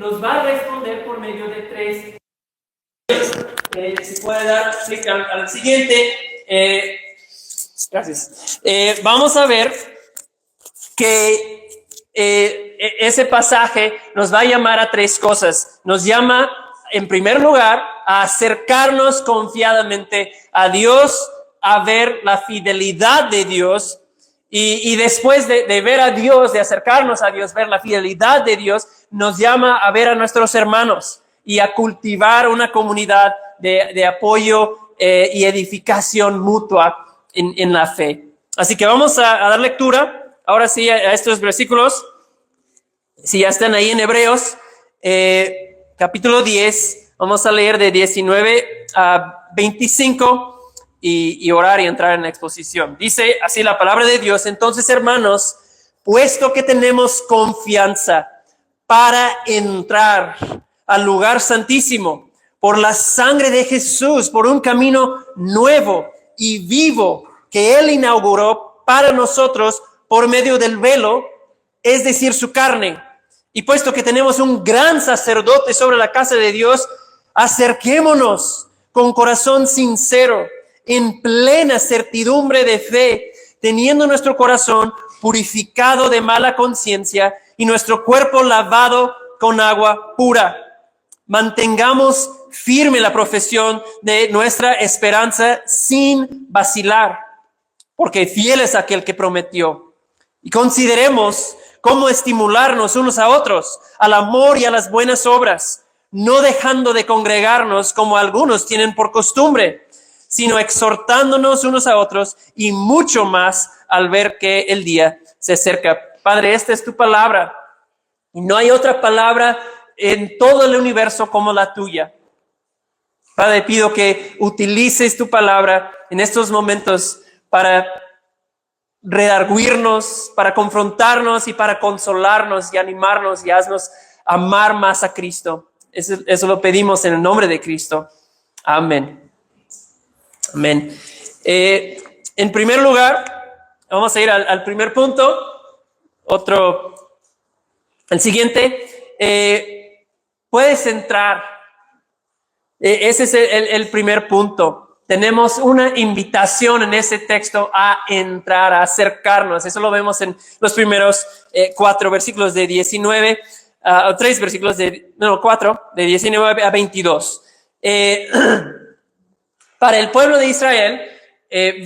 nos va a responder por medio de tres. Si puede dar clic al siguiente. Gracias. Vamos a ver que ese pasaje nos va a llamar a tres cosas. Nos llama, en primer lugar, a acercarnos confiadamente a Dios, a ver la fidelidad de Dios. Y después de ver a Dios, de acercarnos a Dios, ver la fidelidad de Dios, nos llama a ver a nuestros hermanos y a cultivar una comunidad de apoyo y edificación mutua en la fe. Así que vamos a dar lectura, ahora sí, a estos versículos. Si ya están ahí en Hebreos, capítulo 10, vamos a leer de 19 a 25. Y orar y entrar en la exposición. Dice así la palabra de Dios: entonces, hermanos, puesto que tenemos confianza para entrar al lugar santísimo por la sangre de Jesús, por un camino nuevo y vivo que Él inauguró para nosotros por medio del velo, es decir, su carne. Y puesto que tenemos un gran sacerdote sobre la casa de Dios, acerquémonos con corazón sincero, en plena certidumbre de fe, teniendo nuestro corazón purificado de mala conciencia y nuestro cuerpo lavado con agua pura. Mantengamos firme la profesión de nuestra esperanza sin vacilar, porque fiel es aquel que prometió. Y consideremos cómo estimularnos unos a otros al amor y a las buenas obras, no dejando de congregarnos como algunos tienen por costumbre, sino exhortándonos unos a otros, y mucho más al ver que el día se acerca. Padre, esta es tu palabra, y no hay otra palabra en todo el universo como la tuya. Padre, pido que utilices tu palabra en estos momentos para redarguirnos, para confrontarnos y para consolarnos y animarnos y haznos amar más a Cristo. Eso lo pedimos en el nombre de Cristo. Amén. Amén. En primer lugar, vamos a ir al primer punto. El siguiente. Puedes entrar. Ese es el primer punto. Tenemos una invitación en ese texto a entrar, a acercarnos. Eso lo vemos en los primeros 4 versículos de 19, 3 versículos de 4, de 19 a 22. Para el pueblo de Israel,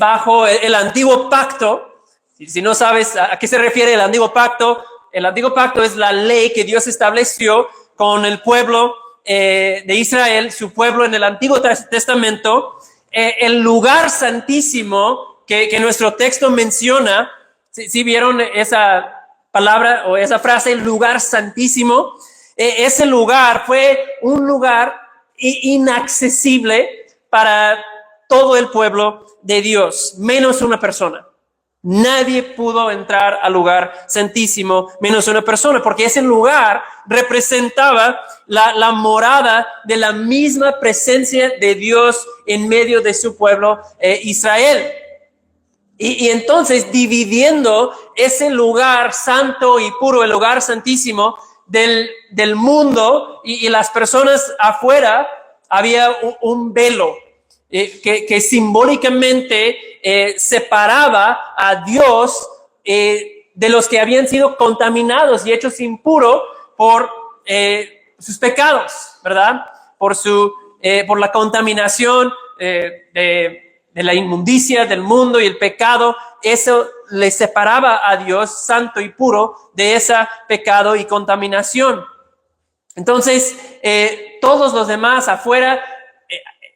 bajo el antiguo pacto, si no sabes a qué se refiere el antiguo pacto es la ley que Dios estableció con el pueblo de Israel, su pueblo en el Antiguo Testamento. El lugar santísimo que nuestro texto menciona, si vieron esa palabra o esa frase, el lugar santísimo, ese lugar fue un lugar inaccesible para todo el pueblo de Dios, menos una persona. Nadie pudo entrar al lugar santísimo menos una persona, porque ese lugar representaba la morada de la misma presencia de Dios en medio de su pueblo Israel. Y entonces, dividiendo ese lugar santo y puro, el lugar santísimo del mundo y las personas afuera, había un velo que simbólicamente separaba a Dios de los que habían sido contaminados y hechos impuros por sus pecados, ¿verdad? Por la contaminación de la inmundicia del mundo y el pecado. Eso le separaba a Dios santo y puro de ese pecado y contaminación. Entonces, todos los demás afuera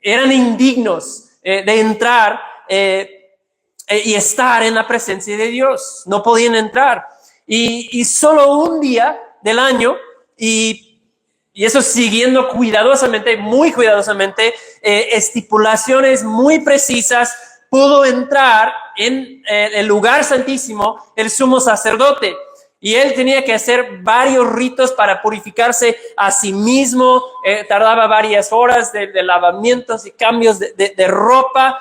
eran indignos de entrar y estar en la presencia de Dios. No podían entrar. Y solo un día del año, y eso siguiendo cuidadosamente, muy cuidadosamente, estipulaciones muy precisas, pudo entrar en el lugar santísimo el sumo sacerdote. Y él tenía que hacer varios ritos para purificarse a sí mismo. Tardaba varias horas de lavamientos y cambios de ropa.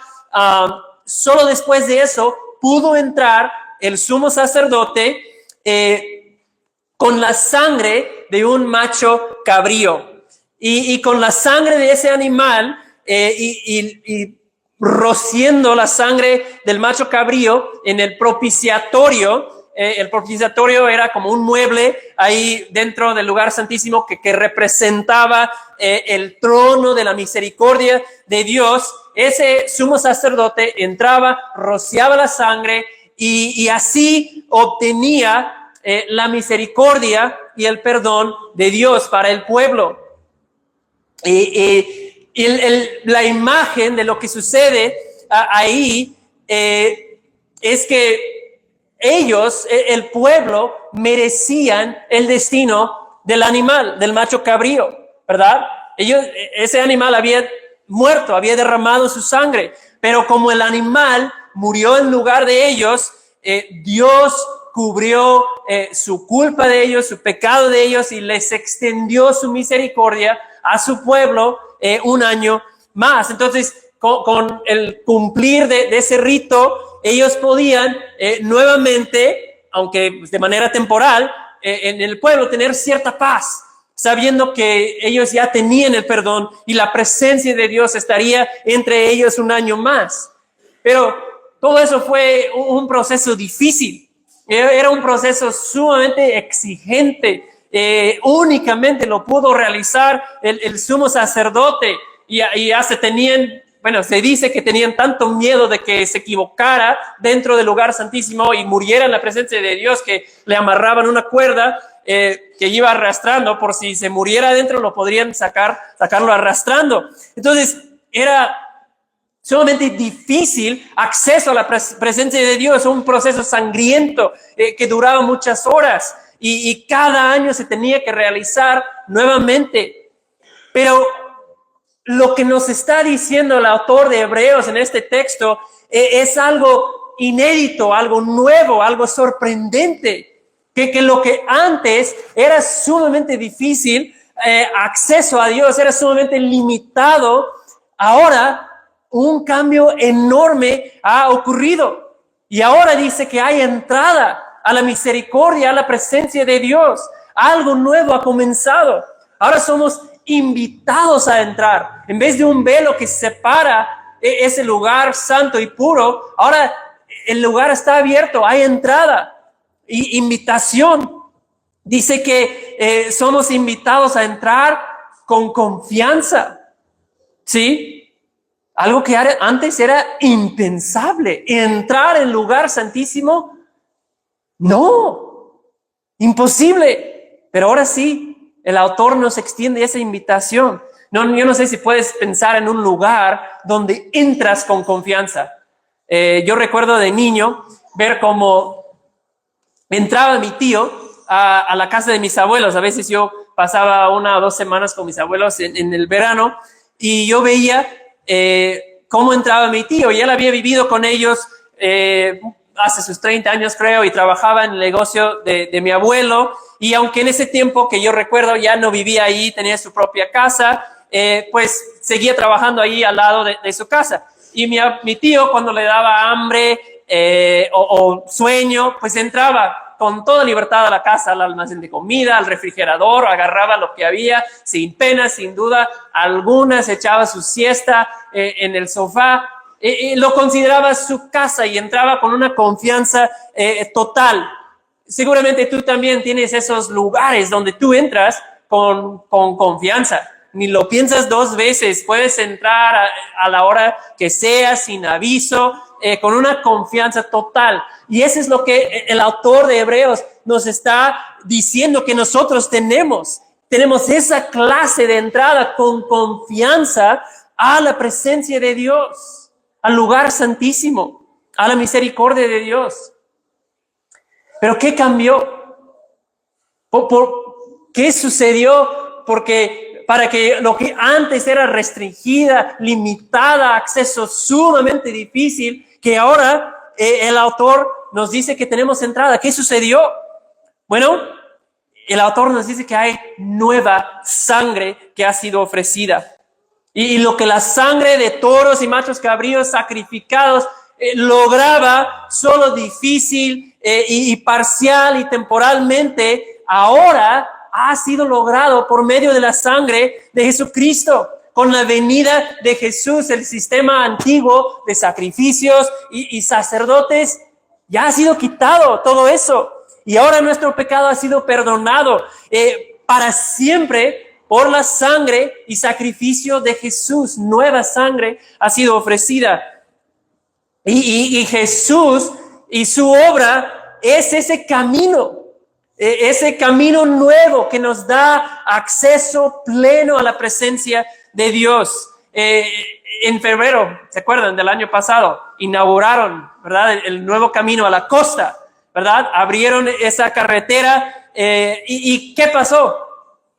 Solo después de eso pudo entrar el sumo sacerdote con la sangre de un macho cabrío. Y con la sangre de ese animal y rociando la sangre del macho cabrío en el propiciatorio. El propiciatorio era como un mueble ahí dentro del lugar santísimo que representaba el trono de la misericordia de Dios. Ese sumo sacerdote entraba, rociaba la sangre y así obtenía la misericordia y el perdón de Dios para el pueblo. La imagen de lo que sucede ahí es que ellos, el pueblo, merecían el destino del animal, del macho cabrío, ¿verdad? Ese animal había muerto, había derramado su sangre, pero como el animal murió en lugar de ellos, Dios cubrió su culpa de ellos, su pecado de ellos, y les extendió su misericordia a su pueblo un año más. Entonces, con el cumplir de ese rito, ellos podían nuevamente, aunque de manera temporal, en el pueblo tener cierta paz, sabiendo que ellos ya tenían el perdón y la presencia de Dios estaría entre ellos un año más. Pero todo eso fue un proceso difícil, era un proceso sumamente exigente. Únicamente lo pudo realizar el sumo sacerdote y ya se dice que tenían tanto miedo de que se equivocara dentro del lugar santísimo y muriera en la presencia de Dios que le amarraban una cuerda que iba arrastrando. Por si se muriera adentro, lo podrían sacarlo arrastrando. Entonces, era sumamente difícil acceso a la presencia de Dios, un proceso sangriento que duraba muchas horas y cada año se tenía que realizar nuevamente. Pero lo que nos está diciendo el autor de Hebreos en este texto es algo inédito, algo nuevo, algo sorprendente, que lo que antes era sumamente difícil, acceso a Dios era sumamente limitado, ahora un cambio enorme ha ocurrido. Y ahora dice que hay entrada a la misericordia, a la presencia de Dios. Algo nuevo ha comenzado. Ahora somos invitados a entrar. En vez de un velo que separa ese lugar santo y puro, ahora el lugar está abierto, hay entrada y invitación. Dice que somos invitados a entrar con confianza, ¿sí? Algo que antes era impensable. Entrar en el lugar santísimo, no, imposible. Pero ahora sí, el autor nos extiende esa invitación. Yo no sé si puedes pensar en un lugar donde entras con confianza. Yo recuerdo de niño ver cómo entraba mi tío a la casa de mis abuelos. A veces yo pasaba 1 o 2 semanas con mis abuelos en el verano y yo veía cómo entraba mi tío. Y él había vivido con ellos hace sus 30 años, creo, y trabajaba en el negocio de mi abuelo. Y aunque en ese tiempo que yo recuerdo ya no vivía ahí, tenía su propia casa, pues seguía trabajando ahí al lado de su casa. Y mi tío, cuando le daba hambre o sueño, pues entraba con toda libertad a la casa, al almacén de comida, al refrigerador, agarraba lo que había, sin pena, sin duda alguna, se echaba su siesta en el sofá. Lo consideraba su casa y entraba con una confianza total. Seguramente tú también tienes esos lugares donde tú entras con confianza. Ni lo piensas 2 veces. Puedes entrar a la hora que sea, sin aviso, con una confianza total. Y eso es lo que el autor de Hebreos nos está diciendo que nosotros tenemos. Tenemos esa clase de entrada con confianza a la presencia de Dios, al lugar santísimo, a la misericordia de Dios. Pero ¿qué cambió? ¿Qué sucedió? Porque para que lo que antes era restringida, limitada, acceso sumamente difícil, que ahora el autor nos dice que tenemos entrada. ¿Qué sucedió? Bueno, el autor nos dice que hay nueva sangre que ha sido ofrecida. Y lo que la sangre de toros y machos cabríos sacrificados lograba solo difícil y parcial y temporalmente ahora ha sido logrado por medio de la sangre de Jesucristo. Con la venida de Jesús, el sistema antiguo de sacrificios y sacerdotes ya ha sido quitado todo eso. Y ahora nuestro pecado ha sido perdonado para siempre por la sangre y sacrificio de Jesús. Nueva sangre ha sido ofrecida. Y Jesús y su obra es ese camino nuevo que nos da acceso pleno a la presencia de Dios. En febrero, ¿se acuerdan? Del año pasado, inauguraron, ¿verdad? El nuevo camino a la costa, ¿verdad? Abrieron esa carretera y ¿qué pasó?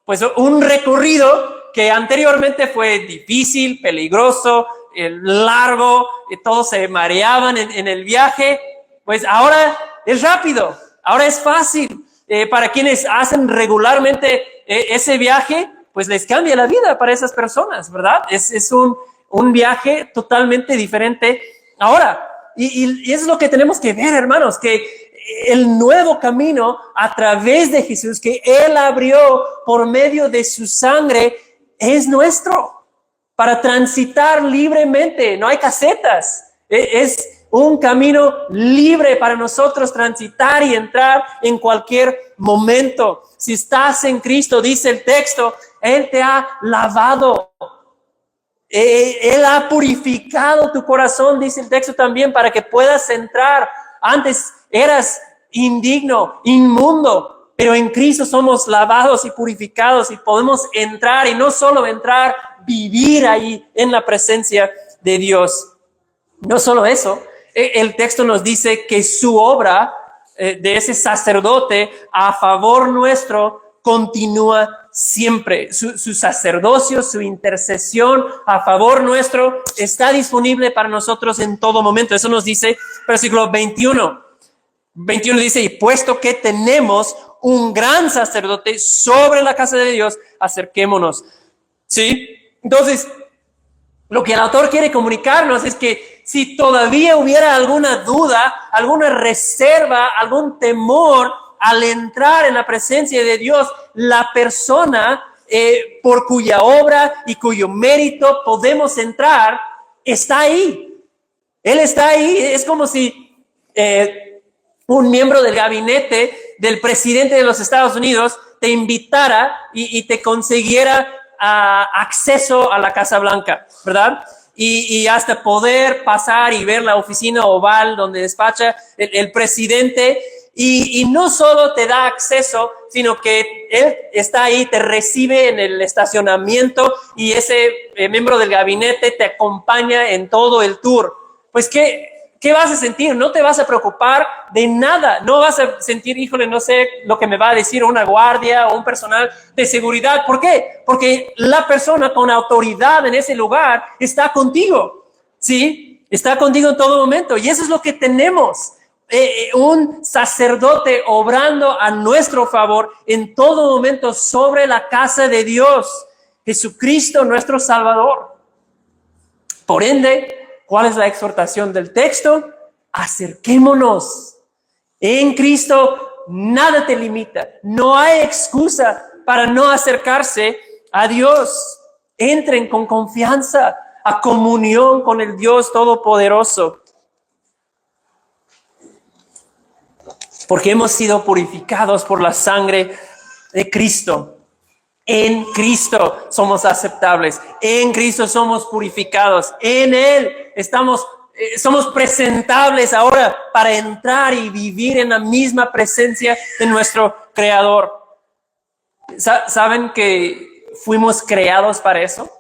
Pues un recorrido que anteriormente fue difícil, peligroso, largo, todos se mareaban en el viaje, pues ahora es rápido, ahora es fácil. Para quienes hacen regularmente ese viaje, pues les cambia la vida para esas personas, ¿verdad? Es un viaje totalmente diferente ahora. Y es lo que tenemos que ver, hermanos, que el nuevo camino a través de Jesús que Él abrió por medio de su sangre es nuestro para transitar libremente. No hay casetas. Es un camino libre para nosotros transitar y entrar en cualquier momento. Si estás en Cristo, dice el texto, Él te ha lavado. Él ha purificado tu corazón, dice el texto también, para que puedas entrar. Antes eras indigno, inmundo, pero en Cristo somos lavados y purificados y podemos entrar, y no solo entrar, vivir ahí en la presencia de Dios. No solo eso, el texto nos dice que su obra de ese sacerdote a favor nuestro continúa siempre. Su sacerdocio, su intercesión a favor nuestro está disponible para nosotros en todo momento. Eso nos dice versículo 21. 21 dice, y puesto que tenemos un gran sacerdote sobre la casa de Dios, acerquémonos. ¿Sí? Entonces, lo que el autor quiere comunicarnos es que si todavía hubiera alguna duda, alguna reserva, algún temor al entrar en la presencia de Dios, la persona por cuya obra y cuyo mérito podemos entrar, está ahí. Él está ahí. Es como si un miembro del gabinete del presidente de los Estados Unidos te invitara y te consiguiera acceso a la Casa Blanca, ¿verdad? Y hasta poder pasar y ver la oficina oval donde despacha el presidente. Y no solo te da acceso, sino que él está ahí, te recibe en el estacionamiento y ese miembro del gabinete te acompaña en todo el tour. Pues, ¿qué vas a sentir? No te vas a preocupar de nada. No vas a sentir, híjole, no sé lo que me va a decir una guardia o un personal de seguridad. ¿Por qué? Porque la persona con autoridad en ese lugar está contigo, ¿sí? Está contigo en todo momento. Y eso es lo que tenemos. Un sacerdote obrando a nuestro favor en todo momento sobre la casa de Dios. Jesucristo, nuestro Salvador. Por ende, ¿cuál es la exhortación del texto? Acerquémonos. En Cristo nada te limita. No hay excusa para no acercarse a Dios. Entren con confianza a comunión con el Dios Todopoderoso. Porque hemos sido purificados por la sangre de Cristo. En Cristo somos aceptables. En Cristo somos purificados. En Él somos presentables ahora para entrar y vivir en la misma presencia de nuestro Creador. ¿Saben que fuimos creados para eso?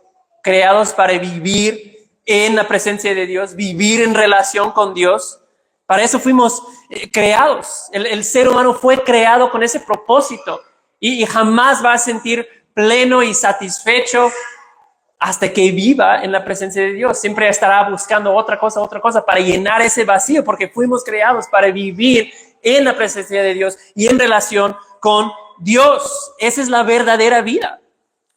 Creados para vivir en la presencia de Dios, vivir en relación con Dios. Para eso fuimos creados. El ser humano fue creado con ese propósito y jamás va a sentir pleno y satisfecho hasta que viva en la presencia de Dios. Siempre estará buscando otra cosa para llenar ese vacío, porque fuimos creados para vivir en la presencia de Dios y en relación con Dios. Esa es la verdadera vida.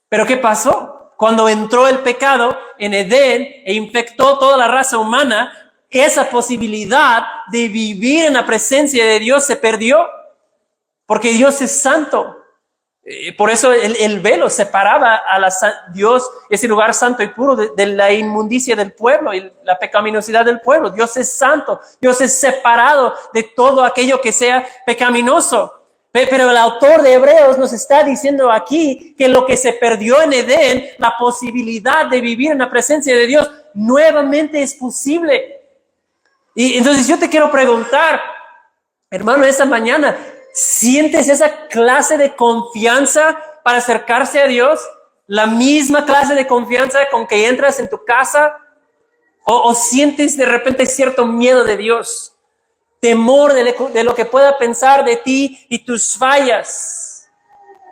Pero ¿qué pasó? Cuando entró el pecado en Edén e infectó toda la raza humana, esa posibilidad de vivir en la presencia de Dios se perdió. porque Dios es santo. Por eso el velo separaba a Dios, ese lugar santo y puro, de la inmundicia del pueblo y la pecaminosidad del pueblo. Dios es santo, Dios es separado de todo aquello que sea pecaminoso. Pero el autor de Hebreos nos está diciendo aquí que lo que se perdió en Edén, la posibilidad de vivir en la presencia de Dios, nuevamente es posible. Y entonces yo te quiero preguntar, hermano, esta mañana, ¿sientes esa clase de confianza para acercarse a Dios? ¿La misma clase de confianza con que entras en tu casa? ¿O sientes de repente cierto miedo de Dios? Temor de lo que pueda pensar de ti y tus fallas.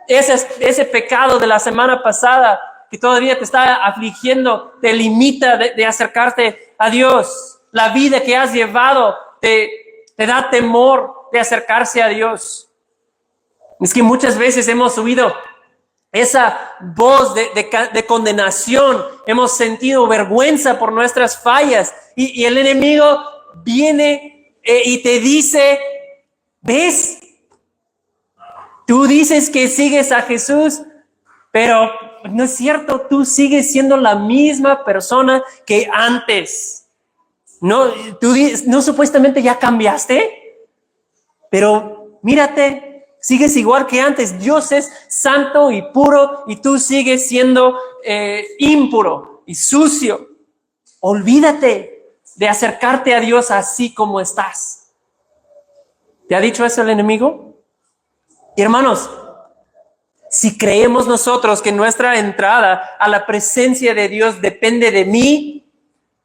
Ese pecado de la semana pasada que todavía te está afligiendo, te limita de acercarte a Dios. La vida que has llevado te da temor de acercarse a Dios. Es que muchas veces hemos oído esa voz de condenación, hemos sentido vergüenza por nuestras fallas y el enemigo viene y te dice, ¿ves? Tú dices que sigues a Jesús, pero no es cierto, tú sigues siendo la misma persona que antes. No, no supuestamente ya cambiaste, pero mírate, sigues igual que antes. Dios es santo y puro y tú sigues siendo impuro y sucio. Olvídate de acercarte a Dios así como estás. ¿Te ha dicho eso el enemigo? Y hermanos, si creemos nosotros que nuestra entrada a la presencia de Dios depende de mí,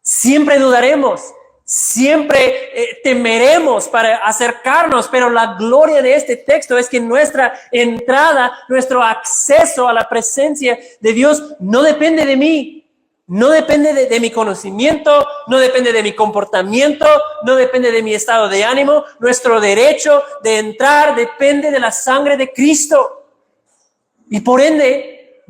siempre dudaremos, siempre temeremos para acercarnos, pero la gloria de este texto es que nuestra entrada, nuestro acceso a la presencia de Dios no depende de mí. No depende de mi conocimiento, no depende de mi comportamiento, no depende de mi estado de ánimo. Nuestro derecho de entrar depende de la sangre de Cristo. Y por ende,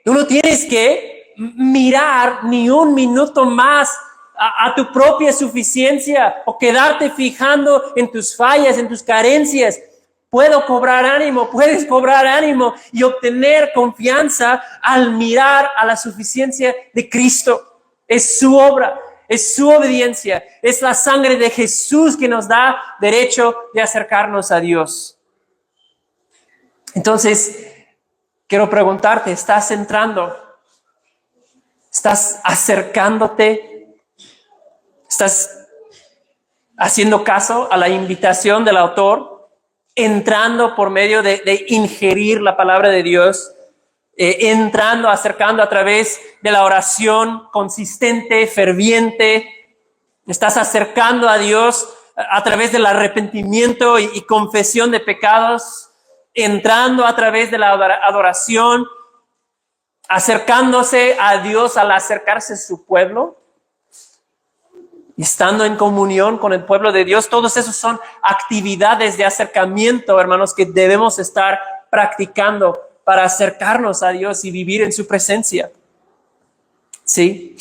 tú no tienes que mirar ni un minuto más a tu propia suficiencia o quedarte fijando en tus fallas, en tus carencias. Puedes cobrar ánimo y obtener confianza al mirar a la suficiencia de Cristo. Es su obra, es su obediencia, es la sangre de Jesús que nos da derecho de acercarnos a Dios. Entonces, quiero preguntarte, ¿estás entrando? ¿Estás acercándote? ¿Estás haciendo caso a la invitación del autor? Entrando por medio de ingerir la palabra de Dios, acercando a través de la oración consistente, ferviente. Estás acercando a Dios a través del arrepentimiento y confesión de pecados, entrando a través de la adoración, acercándose a Dios al acercarse a su pueblo. Estando en comunión con el pueblo de Dios. Todos esos son actividades de acercamiento, hermanos, que debemos estar practicando para acercarnos a Dios y vivir en su presencia. ¿Sí?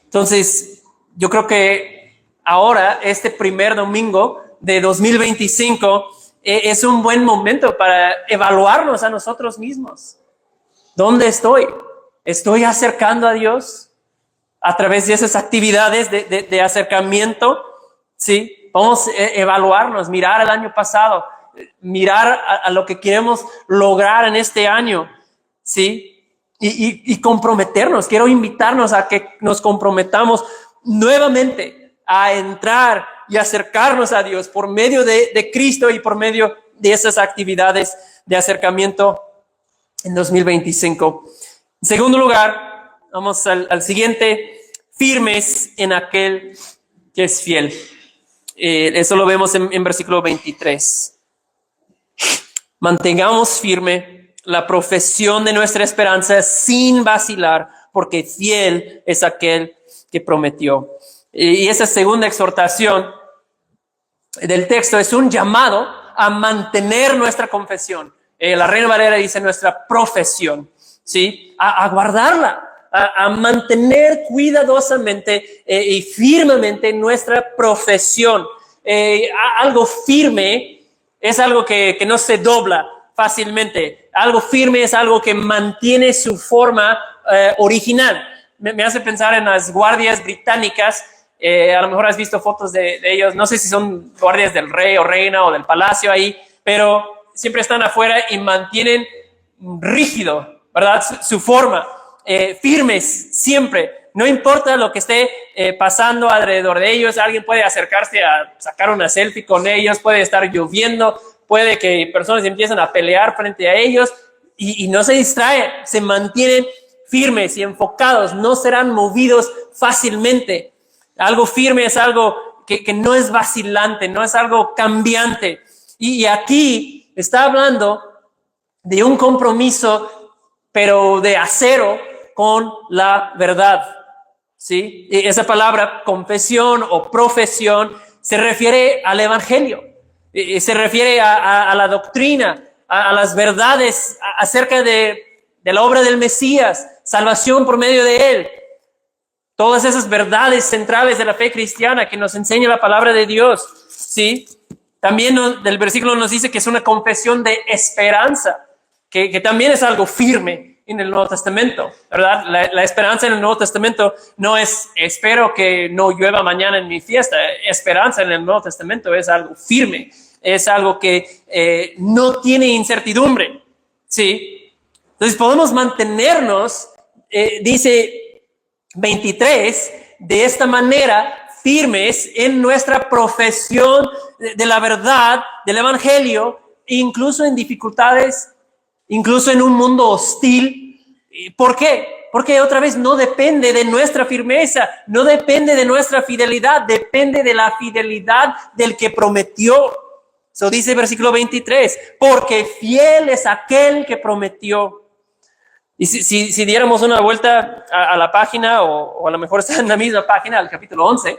Entonces, yo creo que ahora, este primer domingo de 2025, es un buen momento para evaluarnos a nosotros mismos. ¿Dónde estoy? ¿Estoy acercando a Dios? A través de esas actividades de acercamiento, ¿sí? Vamos a evaluarnos, mirar el año pasado, mirar a lo que queremos lograr en este año, ¿sí? Y comprometernos. Quiero invitarnos a que nos comprometamos nuevamente a entrar y acercarnos a Dios por medio de Cristo y por medio de esas actividades de acercamiento en 2025. En segundo lugar, vamos al siguiente, firmes en aquel que es fiel. Eso lo vemos en versículo 23. Mantengamos firme la profesión de nuestra esperanza sin vacilar, porque fiel es aquel que prometió. Y esa segunda exhortación del texto es un llamado a mantener nuestra confesión. La Reina Valera dice nuestra profesión, ¿sí? A guardarla, a mantener cuidadosamente y firmemente nuestra profesión. Algo firme es algo que no se dobla fácilmente. Algo firme es algo que mantiene su forma original. Me hace pensar en las guardias británicas. A lo mejor has visto fotos de ellos. No sé si son guardias del rey o reina o del palacio ahí, pero siempre están afuera y mantienen rígido, ¿verdad? Su forma, firmes siempre. No importa lo que esté pasando alrededor de ellos. Alguien puede acercarse a sacar una selfie con ellos, puede estar lloviendo, puede que personas empiecen a pelear frente a ellos y no se distraen, se mantienen firmes y enfocados, no serán movidos fácilmente. Algo firme es algo que no es vacilante, no es algo cambiante. Y aquí está hablando de un compromiso, pero de acero con la verdad. ¿Sí? Y esa palabra confesión o profesión se refiere al evangelio, se refiere a la doctrina, a las verdades acerca de la obra del Mesías, salvación por medio de él. Todas esas verdades centrales de la fe cristiana que nos enseña la palabra de Dios. ¿Sí? También del versículo nos dice que es una confesión de esperanza, que también es algo firme en el Nuevo Testamento, ¿verdad? La esperanza en el Nuevo Testamento no es espero que no llueva mañana en mi fiesta. Esperanza en el Nuevo Testamento es algo firme, es algo que no tiene incertidumbre, ¿sí? Entonces podemos mantenernos, dice 23, de esta manera firmes en nuestra profesión de la verdad, del evangelio, incluso en dificultades, incluso en un mundo hostil. ¿Por qué? Porque otra vez no depende de nuestra firmeza, no depende de nuestra fidelidad, depende de la fidelidad del que prometió. Eso dice el versículo 23, porque fiel es aquel que prometió. Y si diéramos una vuelta a la página, o a lo mejor está en la misma página, al capítulo 11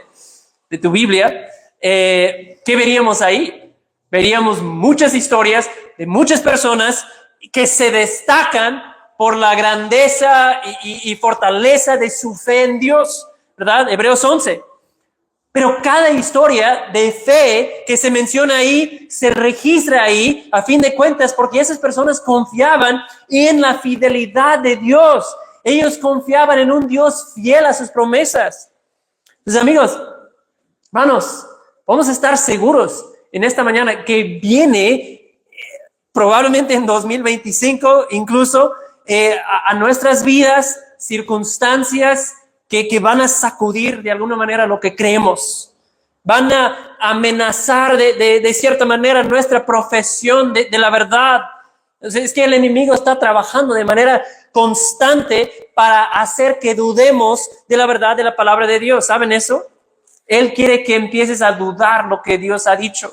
de tu Biblia, ¿qué veríamos ahí? Veríamos muchas historias de muchas personas que se destacan por la grandeza y fortaleza de su fe en Dios, ¿verdad? Hebreos 11. Pero cada historia de fe que se menciona ahí, se registra ahí, a fin de cuentas, porque esas personas confiaban en la fidelidad de Dios. Ellos confiaban en un Dios fiel a sus promesas. Entonces, amigos, hermanos, vamos a estar seguros en esta mañana que viene probablemente en 2025, incluso a nuestras vidas, circunstancias que van a sacudir de alguna manera lo que creemos. Van a amenazar de cierta manera nuestra profesión de la verdad. Entonces, es que el enemigo está trabajando de manera constante para hacer que dudemos de la verdad de la palabra de Dios. ¿Saben eso? Él quiere que empieces a dudar lo que Dios ha dicho,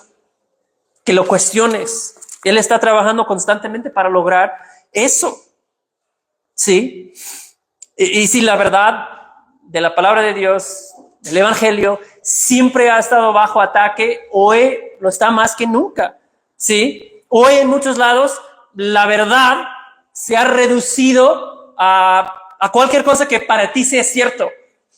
que lo cuestiones. Él está trabajando constantemente para lograr eso. ¿Sí? Y si la verdad de la palabra de Dios, del evangelio, siempre ha estado bajo ataque, hoy lo está más que nunca. ¿Sí? Hoy en muchos lados la verdad se ha reducido a cualquier cosa que para ti sea cierto,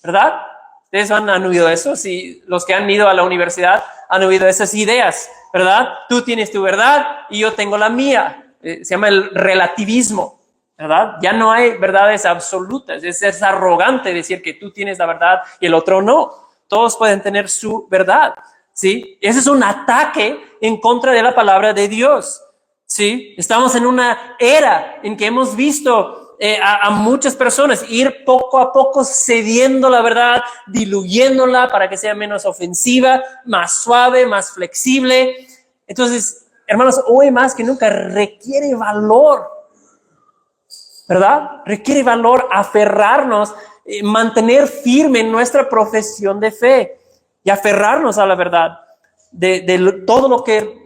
¿verdad? Ustedes han oído eso, si los que han ido a la universidad han oído esas ideas, ¿verdad? Tú tienes tu verdad y yo tengo la mía. Se llama el relativismo, ¿verdad? Ya no hay verdades absolutas. Es arrogante decir que tú tienes la verdad y el otro no. Todos pueden tener su verdad, ¿sí? Ese es un ataque en contra de la palabra de Dios, ¿sí? Estamos en una era en que hemos visto a muchas personas ir poco a poco cediendo la verdad, diluyéndola para que sea menos ofensiva, más suave, más flexible. Entonces, hermanos, hoy más que nunca requiere valor, ¿verdad? Requiere valor aferrarnos, mantener firme en nuestra profesión de fe y aferrarnos a la verdad de todo lo que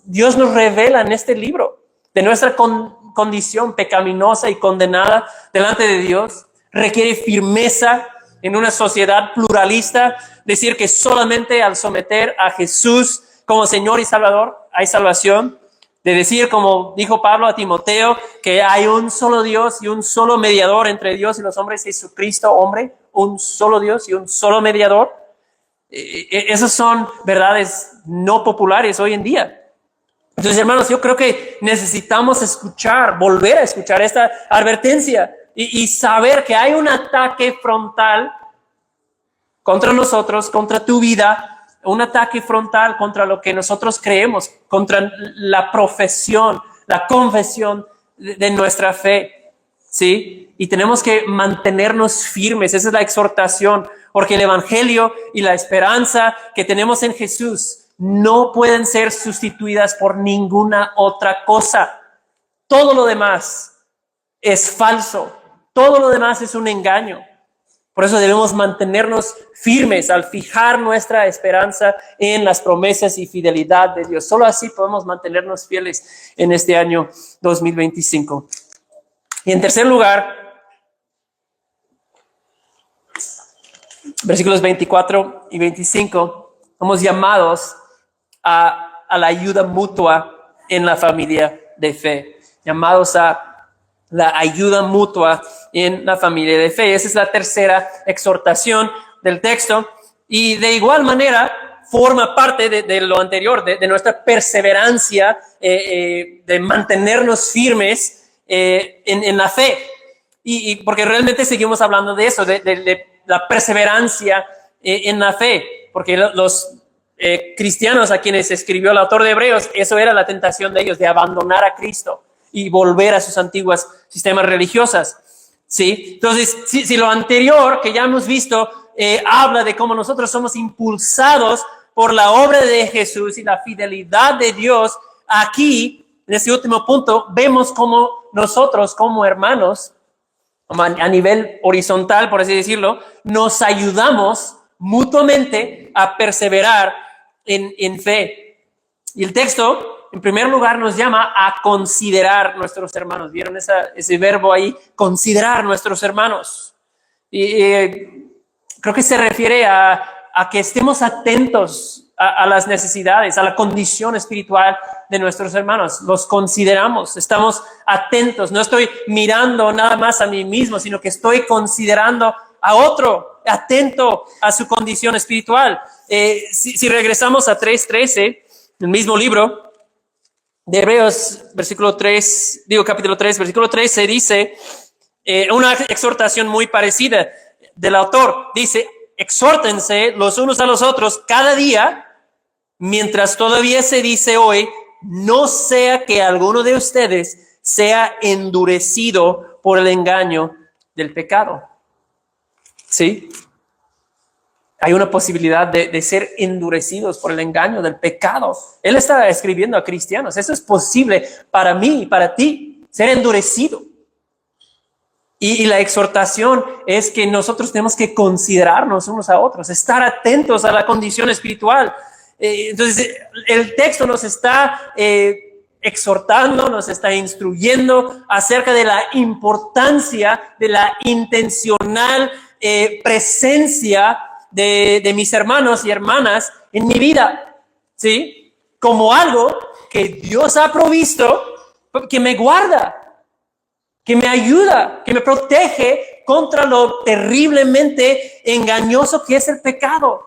Dios nos revela en este libro, de nuestra condición pecaminosa y condenada delante de Dios. Requiere firmeza en una sociedad pluralista, decir que solamente al someter a Jesús como Señor y Salvador hay salvación. De decir, como dijo Pablo a Timoteo, que hay un solo Dios y un solo mediador entre Dios y los hombres, Jesucristo, hombre, un solo Dios y un solo mediador. Esas son verdades no populares hoy en día. Entonces, hermanos, yo creo que necesitamos escuchar, volver a escuchar esta advertencia y saber que hay un ataque frontal contra nosotros, contra tu vida, un ataque frontal contra lo que nosotros creemos, contra la profesión, la confesión de nuestra fe, ¿sí? Y tenemos que mantenernos firmes, esa es la exhortación, porque el evangelio y la esperanza que tenemos en Jesús no pueden ser sustituidas por ninguna otra cosa. Todo lo demás es falso, todo lo demás es un engaño. Por eso debemos mantenernos firmes al fijar nuestra esperanza en las promesas y fidelidad de Dios. Solo así podemos mantenernos fieles en este año 2025. Y en tercer lugar, versículos 24 y 25, somos llamados a la ayuda mutua en la familia de fe. Llamados a la ayuda mutua en la familia de fe. Esa es la tercera exhortación del texto. Y de igual manera forma parte de lo anterior, de nuestra perseverancia, de mantenernos firmes en la fe. Y porque realmente seguimos hablando de eso, de la perseverancia en la fe. Porque los cristianos a quienes escribió el autor de Hebreos, eso era la tentación de ellos, de abandonar a Cristo y volver a sus antiguos sistemas religiosos, ¿sí? Entonces, si lo anterior que ya hemos visto habla de cómo nosotros somos impulsados por la obra de Jesús y la fidelidad de Dios, aquí, en este último punto, vemos cómo nosotros como hermanos, a nivel horizontal, por así decirlo, nos ayudamos mutuamente a perseverar en fe. Y el texto, en primer lugar, nos llama a considerar nuestros hermanos. ¿Vieron ese verbo ahí? Considerar nuestros hermanos. Y creo que se refiere a que estemos atentos a las necesidades, a la condición espiritual de nuestros hermanos. Los consideramos, estamos atentos. No estoy mirando nada más a mí mismo, sino que estoy considerando a otro, atento a su condición espiritual. Si regresamos a 3:13, el mismo libro de Hebreos, capítulo 3, versículo 13, dice una exhortación muy parecida del autor. Dice, exhórtense los unos a los otros cada día, mientras todavía se dice hoy, no sea que alguno de ustedes sea endurecido por el engaño del pecado. ¿Sí? Hay una posibilidad de ser endurecidos por el engaño del pecado. Él está escribiendo a cristianos. Eso es posible para mí y para ti, ser endurecido. Y la exhortación es que nosotros tenemos que considerarnos unos a otros, estar atentos a la condición espiritual. Entonces, el texto nos está exhortando, nos está instruyendo acerca de la importancia de la intencional presencia de mis hermanos y hermanas en mi vida, ¿sí? Como algo que Dios ha provisto, que me guarda, que me ayuda, que me protege contra lo terriblemente engañoso que es el pecado,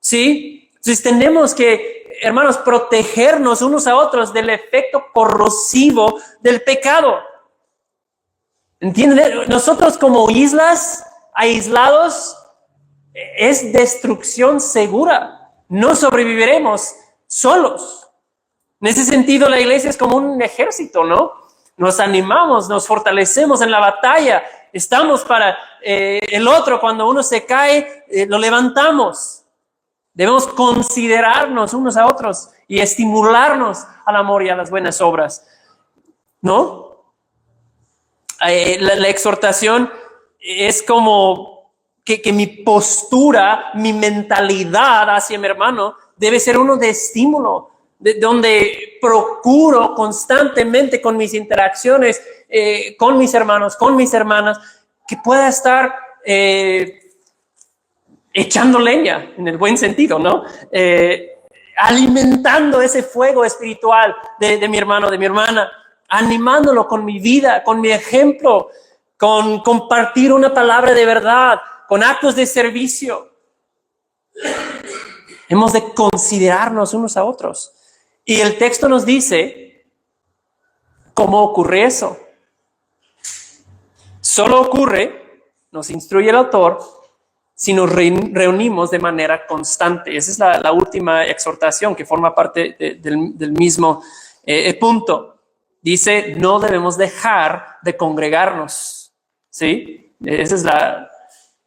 ¿sí? Entonces tenemos que, hermanos, protegernos unos a otros del efecto corrosivo del pecado. ¿Entienden? Nosotros como islas aislados es destrucción segura. No sobreviviremos solos. En ese sentido, la iglesia es como un ejército, ¿no? Nos animamos, nos fortalecemos en la batalla. Estamos para el otro. Cuando uno se cae, lo levantamos. Debemos considerarnos unos a otros y estimularnos al amor y a las buenas obras, ¿no? La exhortación es como que mi postura, mi mentalidad hacia mi hermano debe ser uno de estímulo, donde procuro constantemente con mis interacciones con mis hermanos, con mis hermanas, que pueda estar echando leña, en el buen sentido, ¿no? Alimentando ese fuego espiritual de mi hermano, de mi hermana, animándolo con mi vida, con mi ejemplo, con compartir una palabra de verdad, con actos de servicio. Hemos de considerarnos unos a otros. Y el texto nos dice cómo ocurre eso. Solo ocurre, nos instruye el autor, si nos reunimos de manera constante. Esa es la última exhortación que forma parte del mismo punto. Dice, no debemos dejar de congregarnos. ¿Sí? Esa es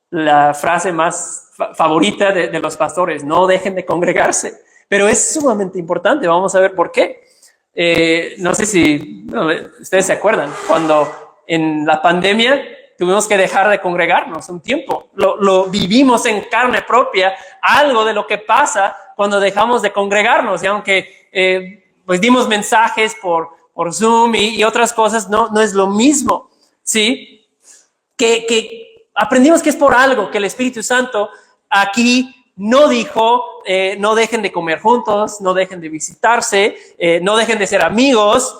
la frase más favorita de los pastores, no dejen de congregarse. Pero es sumamente importante, vamos a ver por qué. No sé si ustedes se acuerdan, cuando en la pandemia tuvimos que dejar de congregarnos un tiempo. Lo vivimos en carne propia, algo de lo que pasa cuando dejamos de congregarnos. Y aunque pues dimos mensajes por Zoom y otras cosas, no es lo mismo, ¿sí? Que aprendimos que es por algo, que el Espíritu Santo aquí no dijo, no dejen de comer juntos, no dejen de visitarse, no dejen de ser amigos,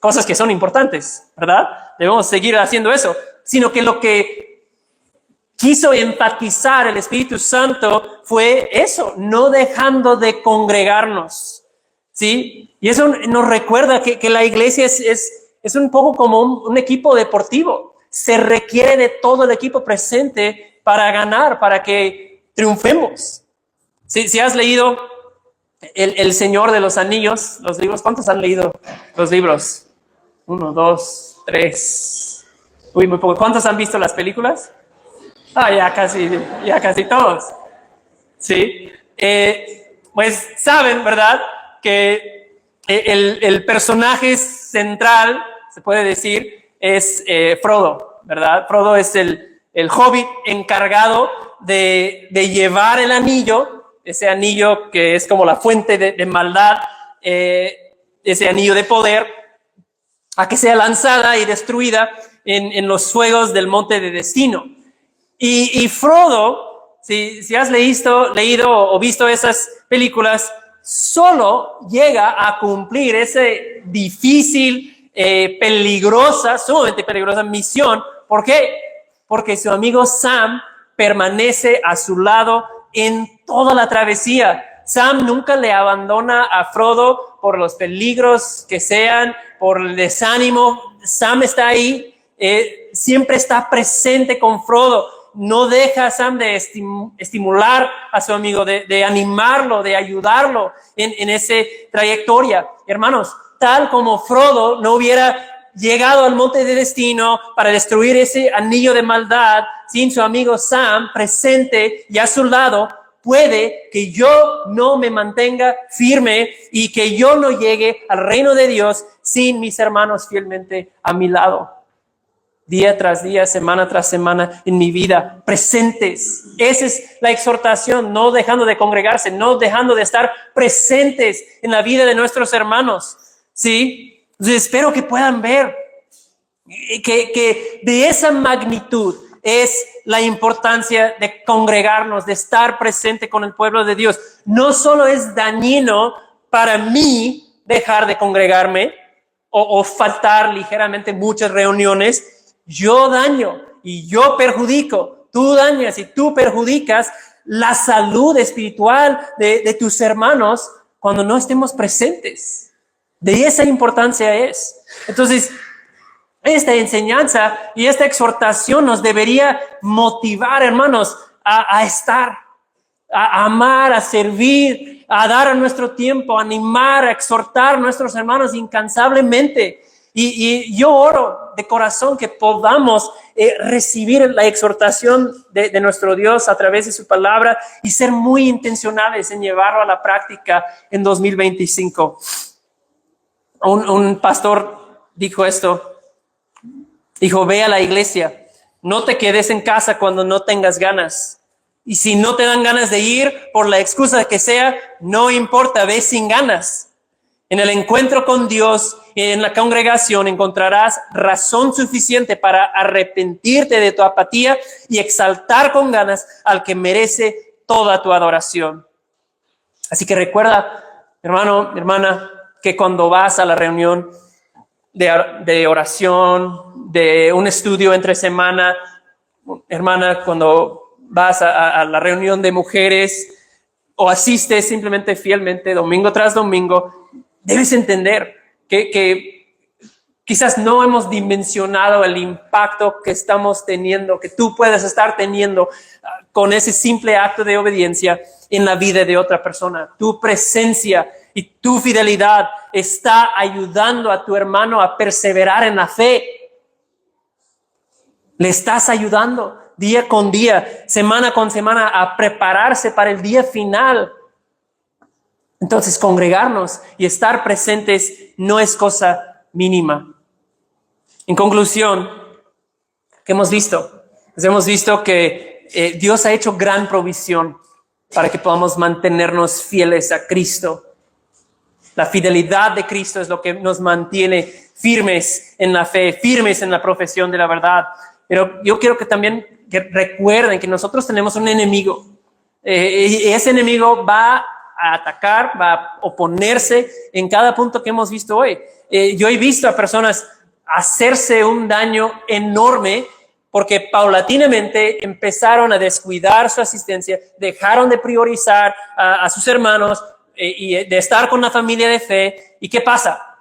cosas que son importantes, ¿verdad? Debemos seguir haciendo eso, sino que lo que quiso enfatizar el Espíritu Santo fue eso, no dejando de congregarnos, ¿sí? Y eso nos recuerda que la iglesia es un poco como un equipo deportivo. Se requiere de todo el equipo presente para ganar, para que triunfemos. Si has leído El Señor de los Anillos, los libros, ¿cuántos han leído los libros? 1, 2, 3. Uy, muy poco. ¿Cuántos han visto las películas? Ya casi todos. Sí. Pues saben, ¿verdad? Que el personaje central, se puede decir, es Frodo, ¿verdad? Frodo es el hobbit encargado de llevar el anillo, ese anillo que es como la fuente de maldad, ese anillo de poder, a que sea lanzada y destruida en los fuegos del monte de destino. Y Frodo, si has leído o visto esas películas, solo llega a cumplir ese difícil, sumamente peligrosa misión. ¿Por qué? Porque su amigo Sam permanece a su lado en toda la travesía. Sam nunca le abandona a Frodo por los peligros que sean, por el desánimo. Sam está ahí, siempre está presente con Frodo. No deja a Sam de estimular a su amigo, de animarlo, de ayudarlo en esa trayectoria. Hermanos, tal como Frodo no hubiera llegado al monte de destino para destruir ese anillo de maldad sin su amigo Sam presente y a su lado, puede que yo no me mantenga firme y que yo no llegue al reino de Dios sin mis hermanos fielmente a mi lado. Día tras día, semana tras semana en mi vida, presentes. Esa es la exhortación, no dejando de congregarse, no dejando de estar presentes en la vida de nuestros hermanos. ¿Sí? Entonces espero que puedan ver que de esa magnitud es la importancia de congregarnos, de estar presente con el pueblo de Dios. No solo es dañino para mí dejar de congregarme o faltar ligeramente muchas reuniones. Yo daño y yo perjudico, tú dañas y tú perjudicas la salud espiritual de tus hermanos cuando no estemos presentes. De esa importancia es. Entonces, esta enseñanza y esta exhortación nos debería motivar, hermanos, a estar, a amar, a servir, a dar a nuestro tiempo, a animar, a exhortar a nuestros hermanos incansablemente. Y yo oro de corazón que podamos recibir la exhortación de nuestro Dios a través de su palabra y ser muy intencionales en llevarlo a la práctica en 2025. Un pastor dijo esto, dijo, ve a la iglesia, no te quedes en casa cuando no tengas ganas. Y si no te dan ganas de ir por la excusa que sea, no importa, ve sin ganas. En el encuentro con Dios, en la congregación, encontrarás razón suficiente para arrepentirte de tu apatía y exaltar con ganas al que merece toda tu adoración. Así que recuerda, hermano, hermana, que cuando vas a la reunión de oración, de un estudio entre semana, hermana, cuando vas a la reunión de mujeres, o asistes simplemente fielmente domingo tras domingo, debes entender que quizás no hemos dimensionado el impacto que estamos teniendo, que tú puedes estar teniendo con ese simple acto de obediencia en la vida de otra persona. Tu presencia y tu fidelidad está ayudando a tu hermano a perseverar en la fe. Le estás ayudando día con día, semana con semana, a prepararse para el día final. Entonces, congregarnos y estar presentes no es cosa mínima. En conclusión, ¿qué hemos visto? Pues hemos visto que Dios ha hecho gran provisión para que podamos mantenernos fieles a Cristo. La fidelidad de Cristo es lo que nos mantiene firmes en la fe, firmes en la profesión de la verdad. Pero yo quiero que también recuerden que nosotros tenemos un enemigo. Y ese enemigo va a atacar, va a oponerse en cada punto que hemos visto hoy. Yo he visto a personas hacerse un daño enorme porque paulatinamente empezaron a descuidar su asistencia, dejaron de priorizar a sus hermanos y de estar con la familia de fe. ¿Y qué pasa?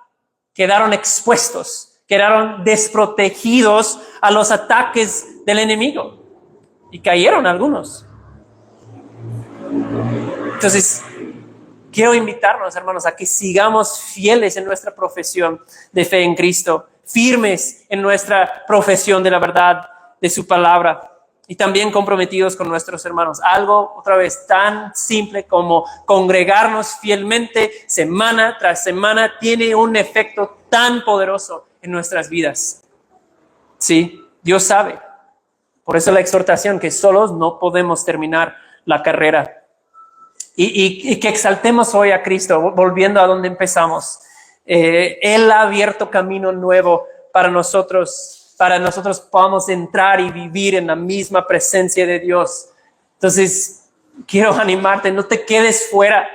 Quedaron expuestos, quedaron desprotegidos a los ataques del enemigo y cayeron algunos. Entonces, quiero invitarnos, hermanos, a que sigamos fieles en nuestra profesión de fe en Cristo, firmes en nuestra profesión de la verdad de su palabra y también comprometidos con nuestros hermanos. Algo, otra vez, tan simple como congregarnos fielmente semana tras semana tiene un efecto tan poderoso en nuestras vidas. Sí, Dios sabe. Por eso la exhortación que solos no podemos terminar la carrera. Y que exaltemos hoy a Cristo, volviendo a donde empezamos. Él ha abierto camino nuevo para nosotros podamos entrar y vivir en la misma presencia de Dios. Entonces, quiero animarte, no te quedes fuera.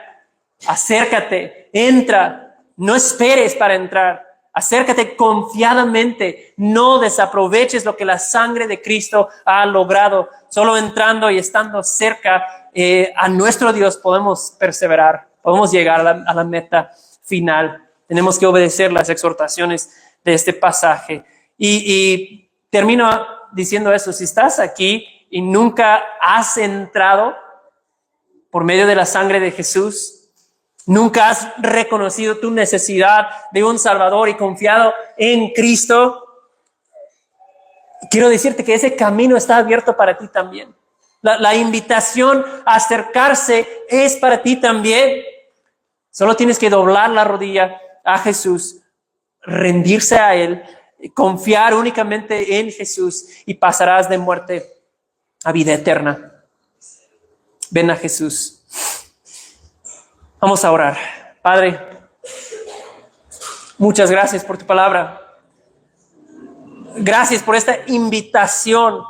Acércate, entra, no esperes para entrar. Acércate confiadamente, no desaproveches lo que la sangre de Cristo ha logrado. Solo entrando y estando cerca a nuestro Dios podemos perseverar, podemos llegar a la meta final. Tenemos que obedecer las exhortaciones de este pasaje. Y termino diciendo eso: si estás aquí y nunca has entrado por medio de la sangre de Jesús, nunca has reconocido tu necesidad de un Salvador y confiado en Cristo, quiero decirte que ese camino está abierto para ti también. La invitación a acercarse es para ti también. Solo tienes que doblar la rodilla a Jesús, rendirse a Él, confiar únicamente en Jesús y pasarás de muerte a vida eterna. Ven a Jesús. Vamos a orar. Padre, muchas gracias por tu palabra. Gracias por esta invitación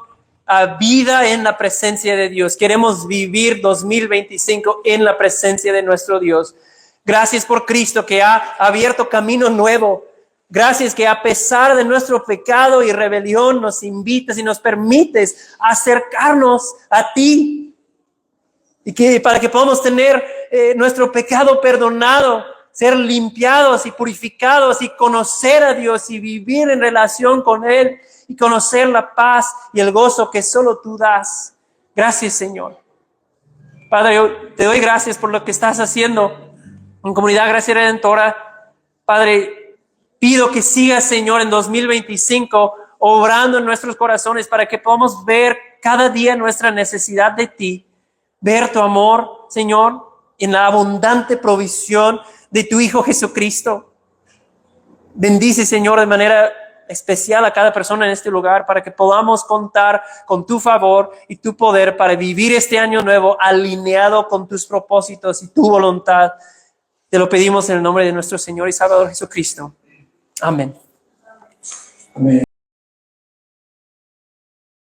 a vida en la presencia de Dios. Queremos vivir 2025 en la presencia de nuestro Dios. Gracias por Cristo que ha abierto camino nuevo. Gracias que a pesar de nuestro pecado y rebelión nos invitas y nos permites acercarnos a ti. Y que para que podamos tener nuestro pecado perdonado, ser limpiados y purificados y conocer a Dios y vivir en relación con Él y conocer la paz y el gozo que solo tú das. Gracias, Señor. Padre, yo te doy gracias por lo que estás haciendo en Comunidad Gracia Redentora. Padre, pido que sigas, Señor, en 2025 obrando en nuestros corazones para que podamos ver cada día nuestra necesidad de ti, ver tu amor, Señor, en la abundante provisión de tu Hijo Jesucristo. Bendice, Señor, de manera especial a cada persona en este lugar para que podamos contar con tu favor y tu poder para vivir este año nuevo alineado con tus propósitos y tu voluntad. Te lo pedimos en el nombre de nuestro Señor y Salvador Jesucristo. Amén. Amén.